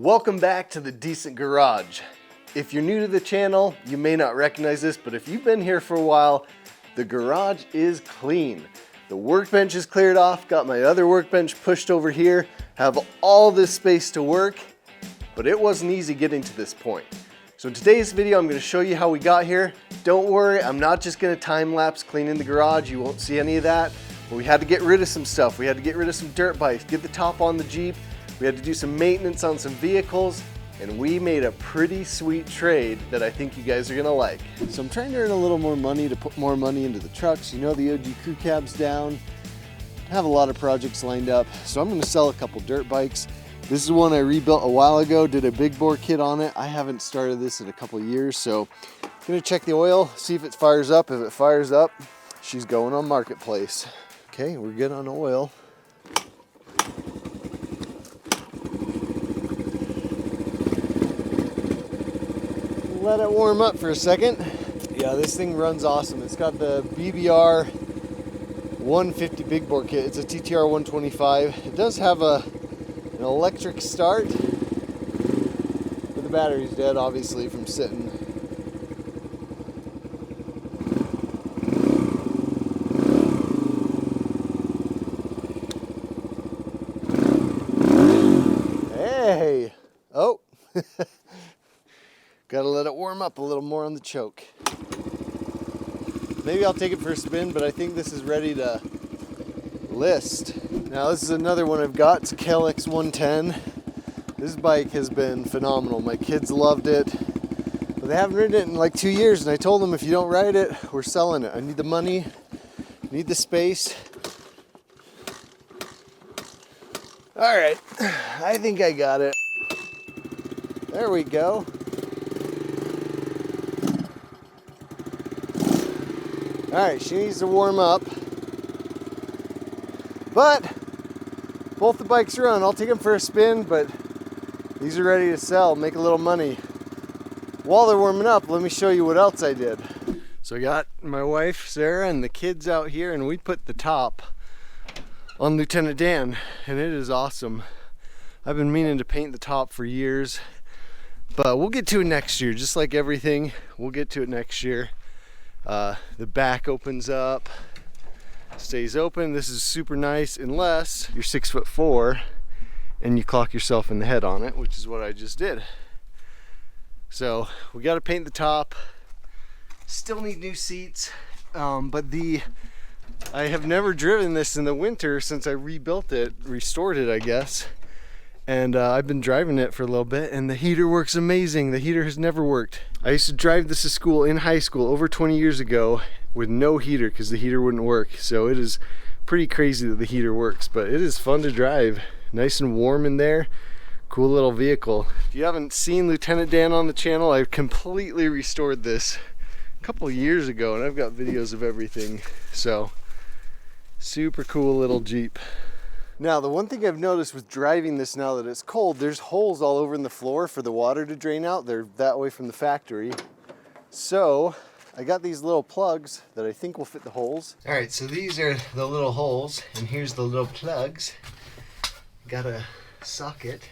Welcome back to the Decent Garage. If you're new to the channel, you may not recognize this, but if you've been here for a while, the garage is clean. The workbench is cleared off, got my other workbench pushed over here, have all this space to work, but it wasn't easy getting to this point. So in today's video, I'm gonna show you how we got here. Don't worry, I'm not just gonna time lapse cleaning the garage, you won't see any of that, but we had to get rid of some stuff. We had to get rid of some dirt bikes, get the top on the Jeep, we had to do some maintenance on some vehicles, and we made a pretty sweet trade that I think you guys are gonna like. So I'm trying to earn a little more money to put more money into the trucks. You know, the OG crew cab's down. I have a lot of projects lined up, so I'm gonna sell a couple dirt bikes. This is one I rebuilt a while ago, did a big bore kit on it. I haven't started this in a couple of years, so I'm gonna check the oil, see if it fires up. If it fires up, she's going on Marketplace. Okay, we're good on oil. Let it warm up for a second. Yeah, this thing runs awesome. It's got the BBR 150 big bore kit. It's a TTR 125. It does have an electric start, but the battery's dead, obviously, from sitting. Hey! Oh! Gotta let it warm up a little more on the choke. Maybe I'll take it for a spin, but I think this is ready to list. Now this is another one I've got. It's a KLX 110. This bike has been phenomenal. My kids loved it, but they haven't ridden it in like 2 years, and I told them if you don't ride it, we're selling it. I need the money, need the space. All right, I think I got it. There we go. All right, she needs to warm up, but both the bikes run. I'll take them for a spin, but these are ready to sell, make a little money. While they're warming up, let me show you what else I did. So I got my wife, Sarah, and the kids out here, and we put the top on Lieutenant Dan, and it is awesome. I've been meaning to paint the top for years, but we'll get to it next year. Just like everything, we'll get to it next year. The back opens up, stays open. This is super nice unless you're 6'4" and you clock yourself in the head on it, which is what I just did. So we got to paint the top. Still need new seats, but I have never driven this in the winter since I rebuilt it, restored it, I guess. And I've been driving it for a little bit, and the heater works amazing. The heater has never worked. I used to drive this to school in high school over 20 years ago with no heater because the heater wouldn't work. So it is pretty crazy that the heater works, but it is fun to drive. Nice and warm in there. Cool little vehicle. If you haven't seen Lieutenant Dan on the channel, I completely restored this a couple of years ago, and I've got videos of everything. So super cool little Jeep. Now, the one thing I've noticed with driving this now that it's cold, there's holes all over in the floor for the water to drain out. They're that way from the factory. So I got these little plugs that I think will fit the holes. All right, so these are the little holes, and here's the little plugs. Got a socket.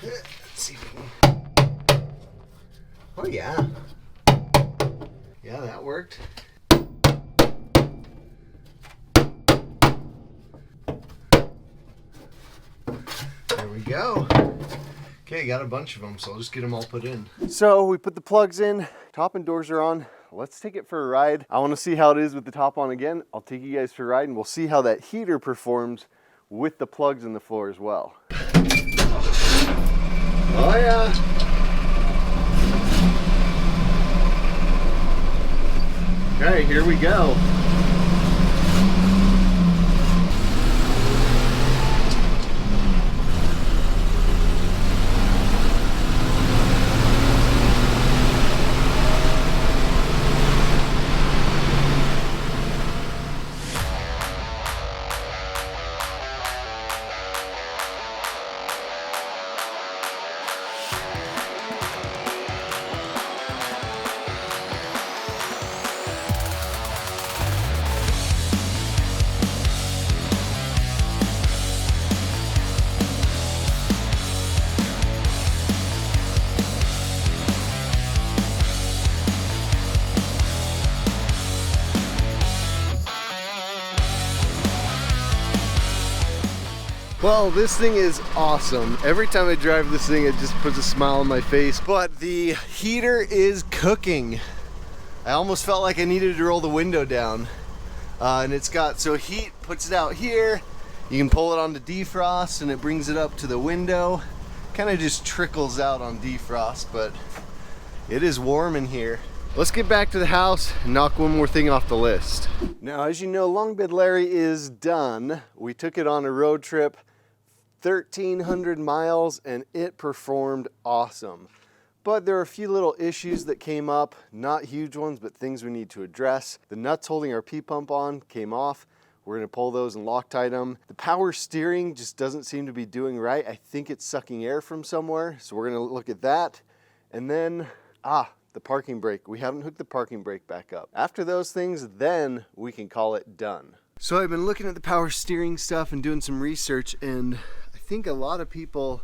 Let's see if we can... Oh yeah. Yeah, that worked. There we go. Okay, got a bunch of them, so I'll just get them all put in. So we put the plugs in, top and doors are on. Let's take it for a ride. I want to see how it is with the top on again. I'll take you guys for a ride, and we'll see how that heater performs with the plugs in the floor as well. Oh yeah. Okay, here we go. Well, this thing is awesome. Every time I drive this thing, it just puts a smile on my face. But the heater is cooking. I almost felt like I needed to roll the window down. And it's got, so heat puts it out here. You can pull it on to defrost and it brings it up to the window. Kind of just trickles out on defrost, but it is warm in here. Let's get back to the house and knock one more thing off the list. Now, as you know, Long Bid Larry is done. We took it on a road trip, 1,300 miles, and it performed awesome. But there are a few little issues that came up, not huge ones, but things we need to address. The nuts holding our P-pump on came off. We're gonna pull those and Loctite them. The power steering just doesn't seem to be doing right. I think it's sucking air from somewhere, so we're gonna look at that. And then, the parking brake. We haven't hooked the parking brake back up. After those things, then we can call it done. So I've been looking at the power steering stuff and doing some research, and I think a lot of people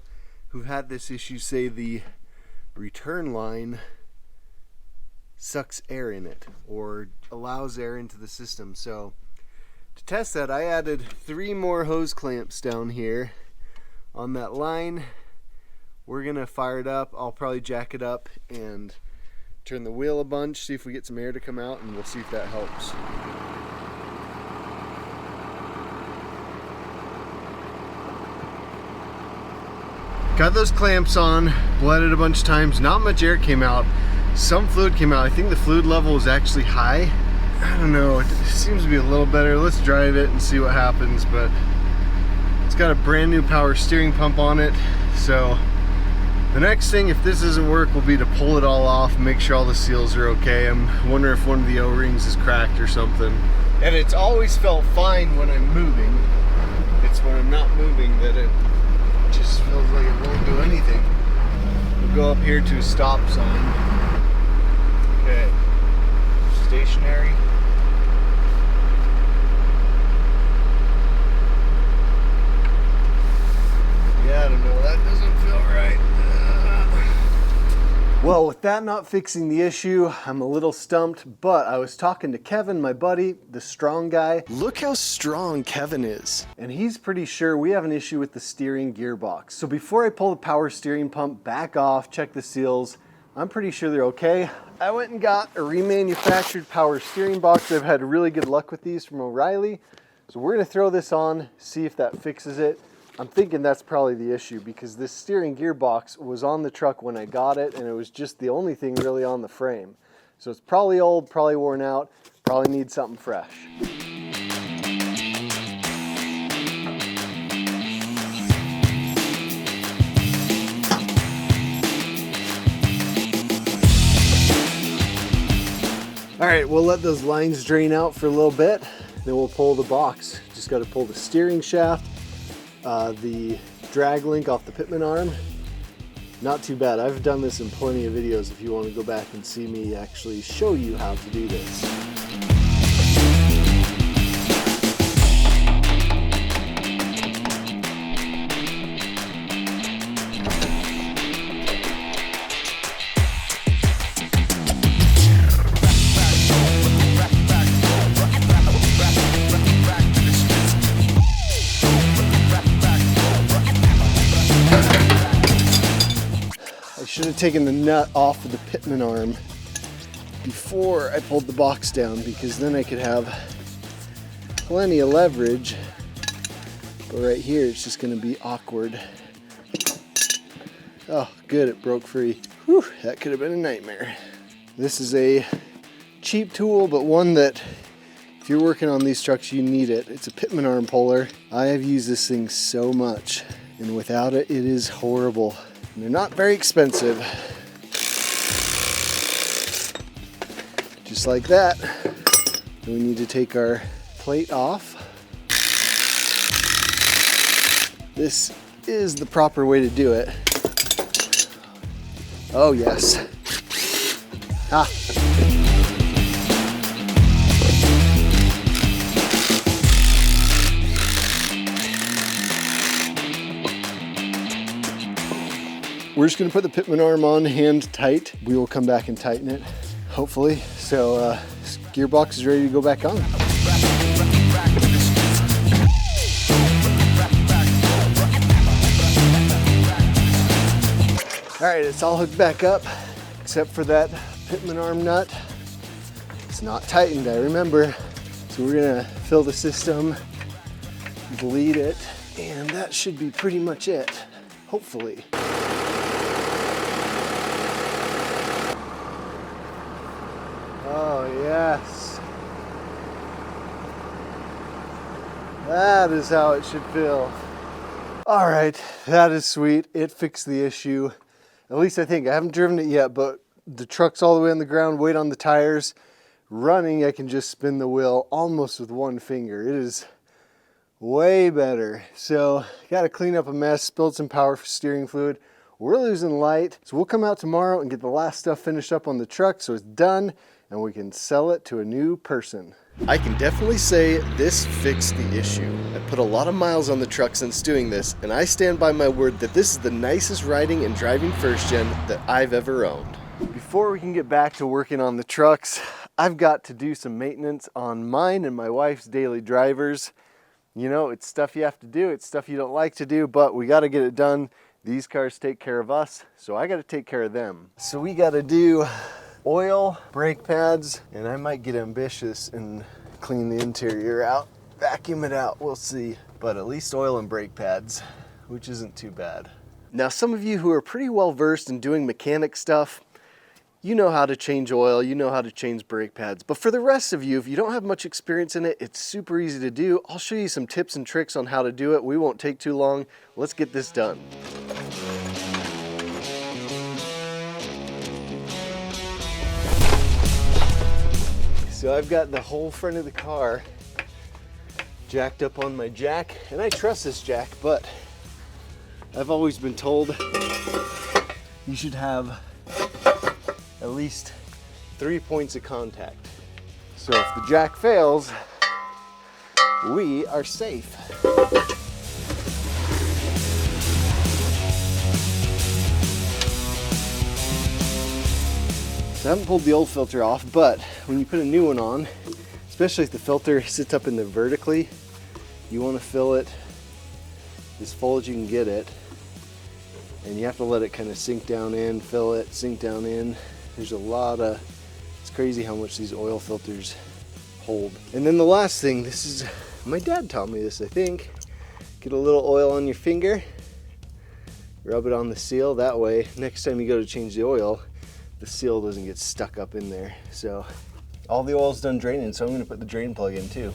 who've had this issue say the return line sucks air in it or allows air into the system. So to test that, I added 3 more hose clamps down here on that line. We're gonna fire it up. I'll probably jack it up and turn the wheel a bunch, see if we get some air to come out, and we'll see if that helps. Got those clamps on, bled it a bunch of times. Not much air came out. Some fluid came out. I think the fluid level was actually high. I don't know, it seems to be a little better. Let's drive it and see what happens, but it's got a brand new power steering pump on it. So the next thing, if this doesn't work, will be to pull it all off, make sure all the seals are okay. I'm wondering if one of the O-rings is cracked or something. And it's always felt fine when I'm moving. It's when I'm not moving that it just feels like it won't do anything. We'll go up here to a stop sign. Okay, stationary. Yeah, I don't know, that doesn't feel right. Well, with that not fixing the issue, I'm a little stumped, but I was talking to Kevin, my buddy, the strong guy. Look how strong Kevin is. And he's pretty sure we have an issue with the steering gearbox. So before I pull the power steering pump back off, check the seals, I'm pretty sure they're okay. I went and got a remanufactured power steering box. I've had really good luck with these from O'Reilly. So we're gonna throw this on, see if that fixes it. I'm thinking that's probably the issue because this steering gearbox was on the truck when I got it and it was just the only thing really on the frame. So it's probably old, probably worn out, probably needs something fresh. All right, we'll let those lines drain out for a little bit, then we'll pull the box. Just got to pull the steering shaft, the drag link off the pitman arm. Not too bad. I've done this in plenty of videos if you want to go back and see me actually show you how to do this. Should have taken the nut off of the pitman arm before I pulled the box down because then I could have plenty of leverage. But right here it's just going to be awkward. Oh, good, it broke free. Whew, that could have been a nightmare. This is a cheap tool, but one that if you're working on these trucks, you need it. It's a pitman arm puller. I have used this thing so much, and without it, it is horrible. And they're not very expensive. Just like that. We need to take our plate off. This is the proper way to do it. Oh yes. Ah. We're just gonna put the pitman arm on hand tight. We will come back and tighten it, hopefully. So this gearbox is ready to go back on. All right, it's all hooked back up, except for that pitman arm nut. It's not tightened, I remember. So we're gonna fill the system, bleed it, and that should be pretty much it, hopefully. Oh yes. That is how it should feel. All right, that is sweet. It fixed the issue. At least I think. I haven't driven it yet, but the truck's all the way on the ground, weight on the tires. Running, I can just spin the wheel almost with one finger. It is way better. So, got to clean up a mess, spilled some power steering fluid. We're losing light, so we'll come out tomorrow and get the last stuff finished up on the truck so it's done and we can sell it to a new person. I can definitely say this fixed the issue. I put a lot of miles on the truck since doing this, and I stand by my word that this is the nicest riding and driving first gen that I've ever owned. Before we can get back to working on the trucks, I've got to do some maintenance on mine and my wife's daily drivers. You know, it's stuff you have to do, it's stuff you don't like to do, but we got to get it done. These cars take care of us, so I got to take care of them. So we got to do oil, brake pads, and I might get ambitious and clean the interior out, vacuum it out, we'll see. But at least oil and brake pads, which isn't too bad. Now, some of you who are pretty well versed in doing mechanic stuff, you know how to change oil, you know how to change brake pads. But for the rest of you, if you don't have much experience in it, it's super easy to do. I'll show you some tips and tricks on how to do it. We won't take too long. Let's get this done. So I've got the whole front of the car jacked up on my jack, and I trust this jack, but I've always been told you should have at least 3 points of contact. So if the jack fails, we are safe. So I haven't pulled the old filter off, but when you put a new one on, especially if the filter sits up in there vertically, you want to fill it as full as you can get it. And you have to let it kind of sink down in, fill it, sink down in. There's a lot of, it's crazy how much these oil filters hold. And then the last thing, this is, my dad taught me this, I think. Get a little oil on your finger, rub it on the seal. That way, next time you go to change the oil, the seal doesn't get stuck up in there. So all the oil's done draining, so I'm gonna put the drain plug in too.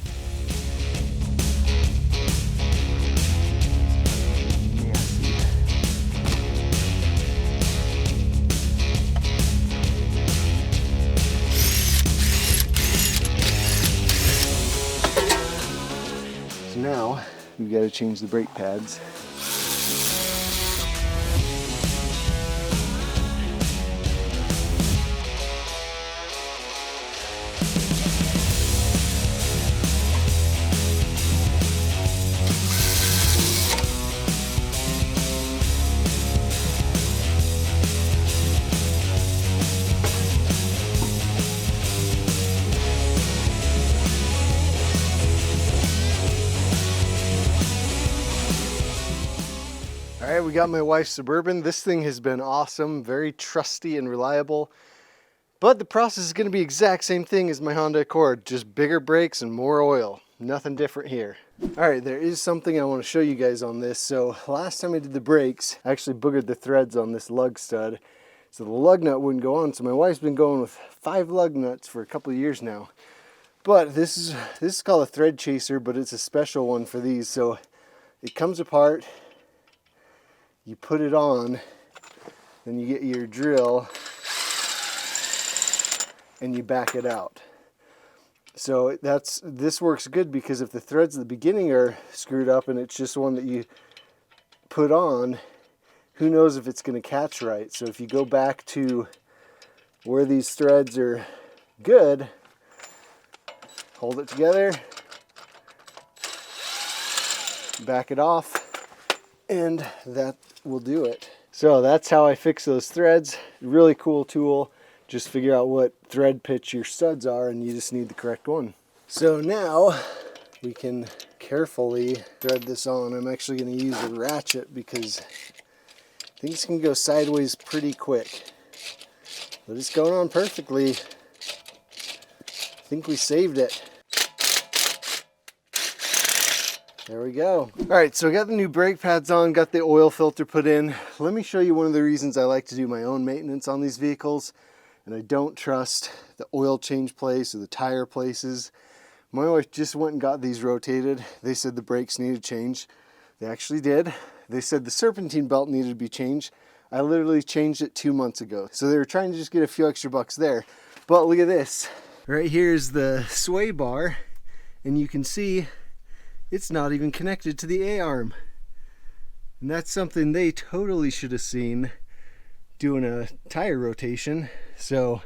So now we've got to change the brake pads. All right, we got my wife's Suburban. This thing has been awesome, very trusty and reliable. But the process is going to be exact same thing as my Honda Accord, just bigger brakes and more oil. Nothing different here. All right, there is something I want to show you guys on this. So last time I did the brakes, I actually boogered the threads on this lug stud. So the lug nut wouldn't go on. So my wife's been going with 5 lug nuts for a couple of years now. But this is called a thread chaser, but it's a special one for these. So it comes apart. You put it on, then you get your drill and you back it out. So this works good because if the threads at the beginning are screwed up and it's just one that you put on, who knows if it's going to catch right. So if you go back to where these threads are good, hold it together, back it off, and that will do it. So that's how I fix those threads. Really cool tool. Just figure out what thread pitch your studs are and you just need the correct one. So now we can carefully thread this on. I'm actually going to use a ratchet because Things can go sideways pretty quick. But it's going on perfectly. I think we saved it. There we go. All right, so I got the new brake pads on, got the oil filter put in. Let me show you one of the reasons I like to do my own maintenance on these vehicles, and I don't trust the oil change place or the tire places. My wife just went and got these rotated. They said the brakes needed change. They actually did. They said the serpentine belt needed to be changed. I literally changed it 2 months ago. So they were trying to just get a few extra bucks there. But look at this. Right here is the sway bar, and you can see it's not even connected to the A-arm. And that's something they totally should have seen doing a tire rotation. So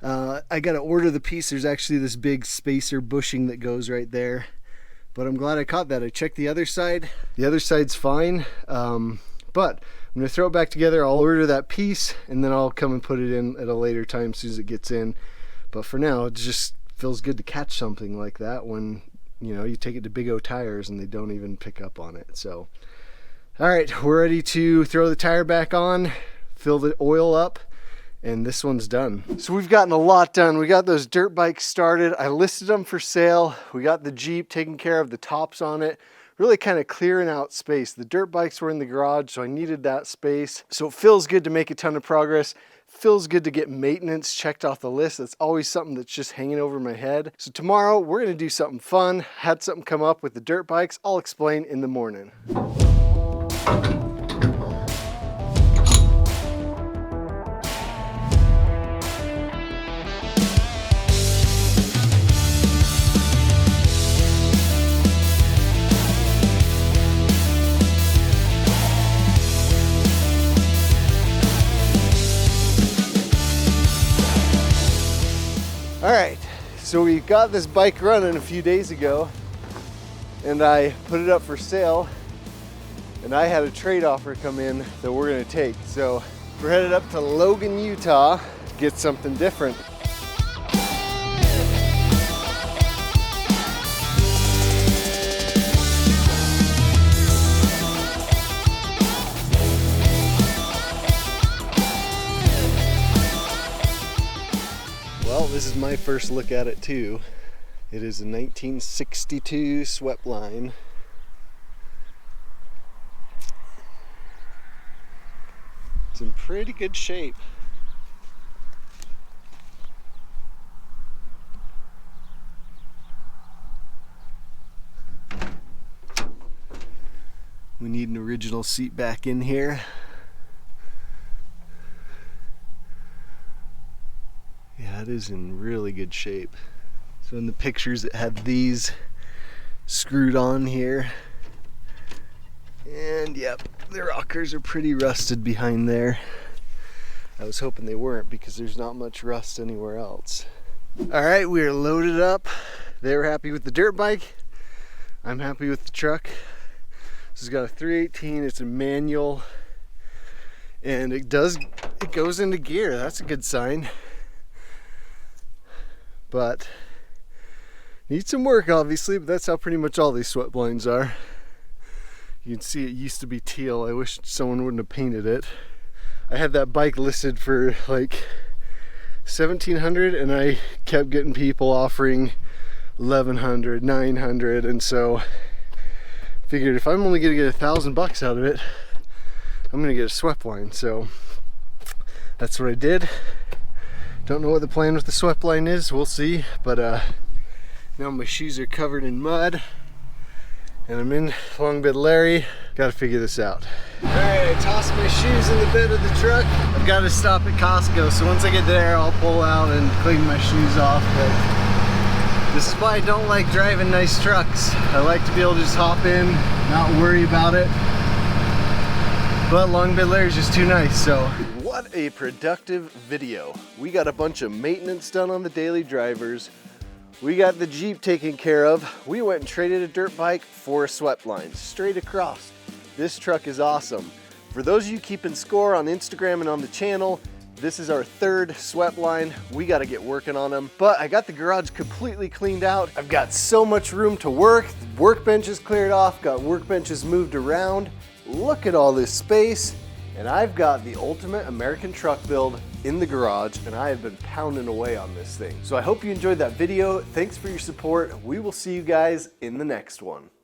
I got to order the piece. There's actually this big spacer bushing that goes right there. But I'm glad I caught that. I checked the other side. The other side's fine. But I'm going to throw it back together. I'll order that piece and then I'll come and put it in at a later time as soon as it gets in. But for now, it just feels good to catch something like that when, you know, you take it to Big O Tires and they don't even pick up on it. So, all right, we're ready to throw the tire back on, fill the oil up, and this one's done. So we've gotten a lot done. We got those dirt bikes started. I listed them for sale. We got the Jeep taking care of the tops on it, really kind of clearing out space. The dirt bikes were in the garage, so I needed that space. So it feels good to make a ton of progress. Feels good to get maintenance checked off the list. That's always something that's just hanging over my head. So tomorrow we're gonna do something fun. Had something come up with the dirt bikes. I'll explain in the morning. All right, so we got this bike running a few days ago and I put it up for sale and I had a trade offer come in that we're gonna take. So we're headed up to Logan, Utah to get something different. Well, this is my first look at it too. It is a 1962 Sweepline. It's in pretty good shape. We need an original seat back in here. Yeah, it is in really good shape. So in the pictures it had these screwed on here. And yep, the rockers are pretty rusted behind there. I was hoping they weren't because there's not much rust anywhere else. Alright, we are loaded up. They were happy with the dirt bike. I'm happy with the truck. This has got a 318, it's a manual. And it goes into gear, that's a good sign. But needs some work obviously, but that's how pretty much all these Sweeplines are. You can see it used to be teal. I wish someone wouldn't have painted it. I had that bike listed for like $1,700 and I kept getting people offering $1,100, $900, and so figured if I'm only gonna get $1,000 out of it, I'm gonna get a Sweepline. So that's what I did. Don't know what the plan with the Sweepline is, we'll see, but now my shoes are covered in mud and I'm in Long Bed Larry. Gotta figure this out. Alright, I tossed my shoes in the bed of the truck. I've got to stop at Costco, so once I get there I'll pull out and clean my shoes off. But this is why I don't like driving nice trucks. I like to be able to just hop in, not worry about it. But Long Bed Larry is just too nice, so. What a productive video. We got a bunch of maintenance done on the daily drivers. We got the Jeep taken care of. We went and traded a dirt bike for a Sweepline, straight across. This truck is awesome. For those of you keeping score on Instagram and on the channel, this is our third Sweepline. We got to get working on them. But I got the garage completely cleaned out. I've got so much room to work. The workbench is cleared off, got workbenches moved around. Look at all this space. And I've got the ultimate American truck build in the garage, and I have been pounding away on this thing. So I hope you enjoyed that video. Thanks for your support. We will see you guys in the next one.